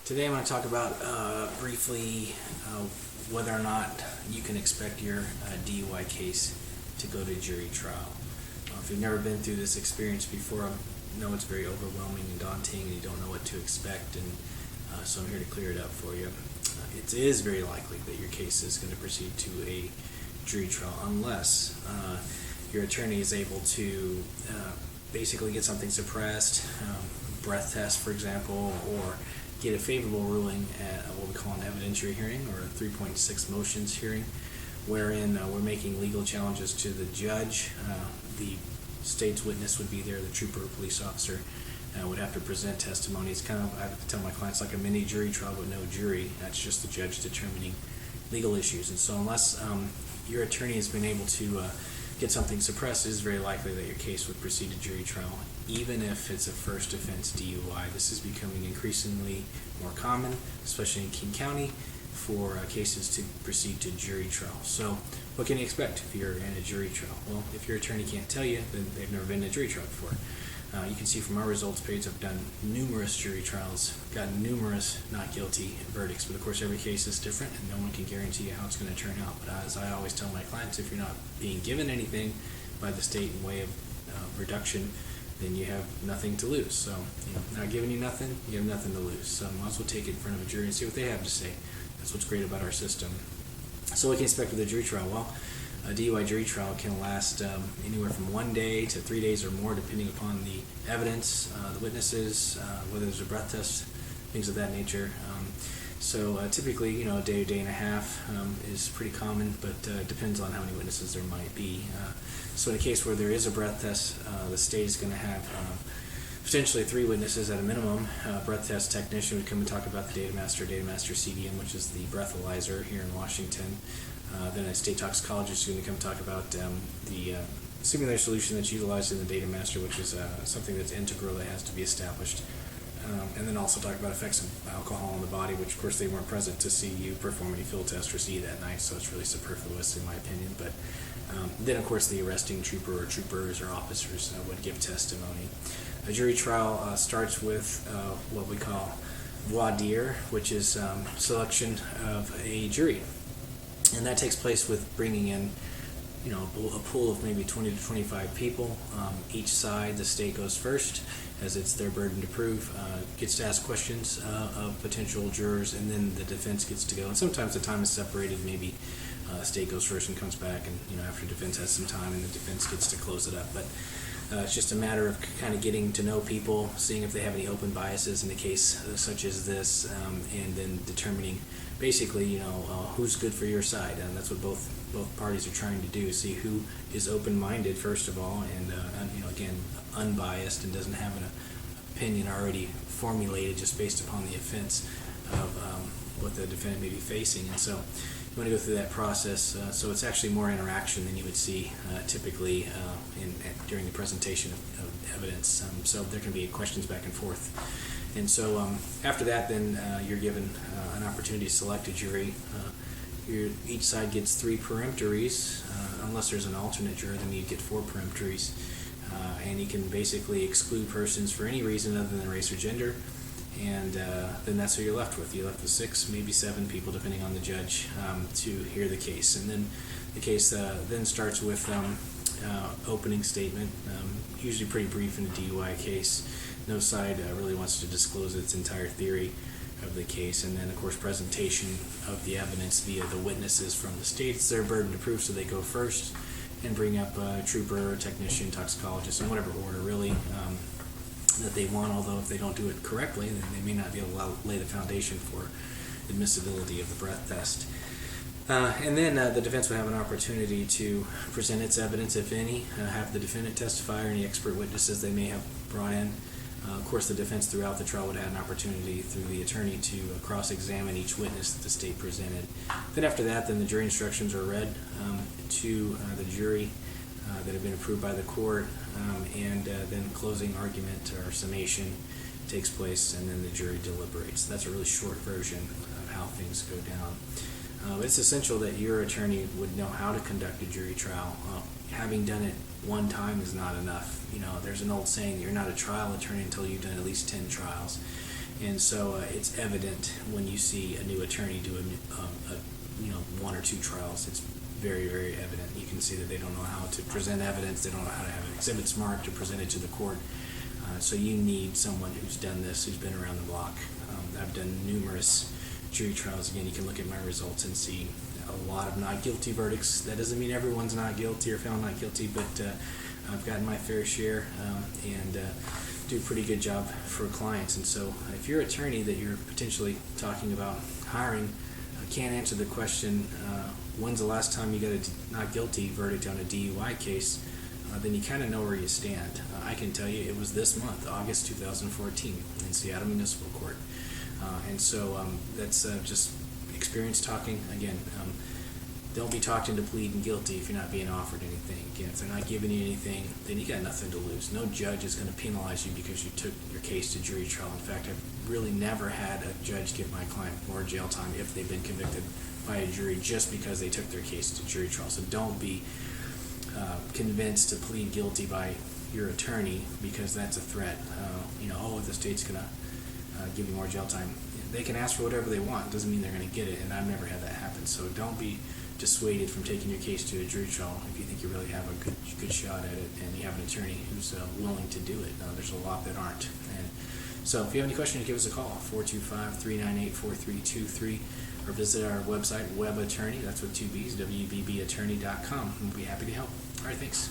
Today I'm going to talk about briefly whether or not you can expect your DUI case to go to jury trial. If you've never been through this experience before, I know it's very overwhelming and daunting and you don't know what to expect, and so I'm here to clear it up for you. It is very likely that your case is going to proceed to a jury trial unless your attorney is able to basically get something suppressed, breath test for example, or get a favorable ruling at what we call an evidentiary hearing or a 3.6 motions hearing, wherein we're making legal challenges to the judge. The state's witness would be there, the trooper or police officer would have to present testimony. It's kind of, I have to tell my clients, like a mini jury trial with no jury. That's just the judge determining legal issues. And so unless your attorney has been able to get something suppressed, it is very likely that your case would proceed to jury trial, even if it's a first offense DUI. This is becoming increasingly more common, especially in King County, for cases to proceed to jury trial. So what can you expect if you're in a jury trial? Well, if your attorney can't tell you, then they've never been in a jury trial before. You can see from our results page, I've done numerous jury trials, gotten numerous not guilty verdicts, but of course every case is different and no one can guarantee how it's going to turn out. But as I always tell my clients, if you're not being given anything by the state in way of reduction, then you have nothing to lose. So, not giving you nothing, you have nothing to lose. So might as well take it in front of a jury and see what they have to say. That's what's great about our system. So what can you expect with a jury trial? Well, a DUI jury trial can last anywhere from 1 day to 3 days or more, depending upon the evidence, the witnesses, whether there's a breath test, things of that nature. So typically, a day and a half is pretty common, but it depends on how many witnesses there might be. So in a case where there is a breath test, the state is going to have potentially 3 witnesses at a minimum. Breath test technician would come and talk about the data master CDM, which is the breathalyzer here in Washington. Then a state toxicologist is going to come talk about the simulator solution that's utilized in the data master, which is something that's integral that has to be established. And then also talk about effects of alcohol on the body, which of course they weren't present to see you perform any field test or see you that night, so it's really superfluous in my opinion. But then of course the arresting trooper or troopers or officers would give testimony. A jury trial starts with what we call voir dire, which is selection of a jury. And that takes place with bringing in a pool of maybe 20 to 25 people. Each side, the state goes first, as it's their burden to prove, gets to ask questions of potential jurors, and then the defense gets to go. And sometimes the time is separated. Maybe state goes first and comes back, and after defense has some time, and the defense gets to close it up. But it's just a matter of kind of getting to know people, seeing if they have any open biases in a case such as this, and then determining basically, who's good for your side. And that's what both parties are trying to do, see who is open-minded first of all, and again, unbiased and doesn't have an opinion already formulated just based upon the offense of what the defendant may be facing. And so you want to go through that process. So it's actually more interaction than you would see typically during the presentation of evidence. So there can be questions back and forth. And so after that, then you're given an opportunity to select a jury. Each side gets 3 peremptories. Unless there's an alternate juror, then you get 4 peremptories. And you can basically exclude persons for any reason other than race or gender. And then that's who you're left with. You're left with 6, maybe 7 people, depending on the judge, to hear the case. And then the case then starts with opening statement, usually pretty brief in a DUI case. No side really wants to disclose its entire theory of the case. And then, of course, presentation of the evidence via the witnesses from the state. It's their burden to prove, so they go first and bring up a trooper, technician, toxicologist, in whatever order, really, that they want. Although if they don't do it correctly, then they may not be able to lay the foundation for admissibility of the breath test. And then the defense would have an opportunity to present its evidence, if any, have the defendant testify or any expert witnesses they may have brought in. Of course, the defense throughout the trial would have an opportunity through the attorney to cross-examine each witness that the state presented. Then after that, then the jury instructions are read to the jury that have been approved by the court, and then closing argument or summation takes place, and then the jury deliberates. That's a really short version of how things go down. It's essential that your attorney would know how to conduct a jury trial. Having done it one time is not enough. There's an old saying, you're not a trial attorney until you've done at least 10 trials. And so it's evident when you see a new attorney do one or two trials. It's very, very evident. You can see that they don't know how to present evidence. They don't know how to have an exhibit smart to present it to the court. So you need someone who's done this, who's been around the block. I've done numerous jury trials. Again, you can look at my results and see a lot of not guilty verdicts. That doesn't mean everyone's not guilty or found not guilty, but I've gotten my fair share and do a pretty good job for clients. And so if your attorney that you're potentially talking about hiring can't answer the question, when's the last time you got a not guilty verdict on a DUI case, then you kind of know where you stand. I can tell you it was this month, August 2014, in Seattle Municipal Court. And so that's just experience talking. Again, don't be talked into pleading guilty if you're not being offered anything. Again, if they're not giving you anything, then you got nothing to lose. No judge is going to penalize you because you took your case to jury trial. In fact, I've really never had a judge give my client more jail time if they've been convicted by a jury just because they took their case to jury trial. So don't be convinced to plead guilty by your attorney because that's a threat. The state's going to give you more jail time. They can ask for whatever they want. It doesn't mean they're going to get it, and I've never had that happen. So don't be dissuaded from taking your case to a jury trial if you think you really have a good shot at it and you have an attorney who's willing to do it. There's a lot that aren't. And so if you have any questions, give us a call, 425-398-4323, or visit our website, Web Attorney, that's with two B's, WBBattorney.com. We'll be happy to help. All right, thanks.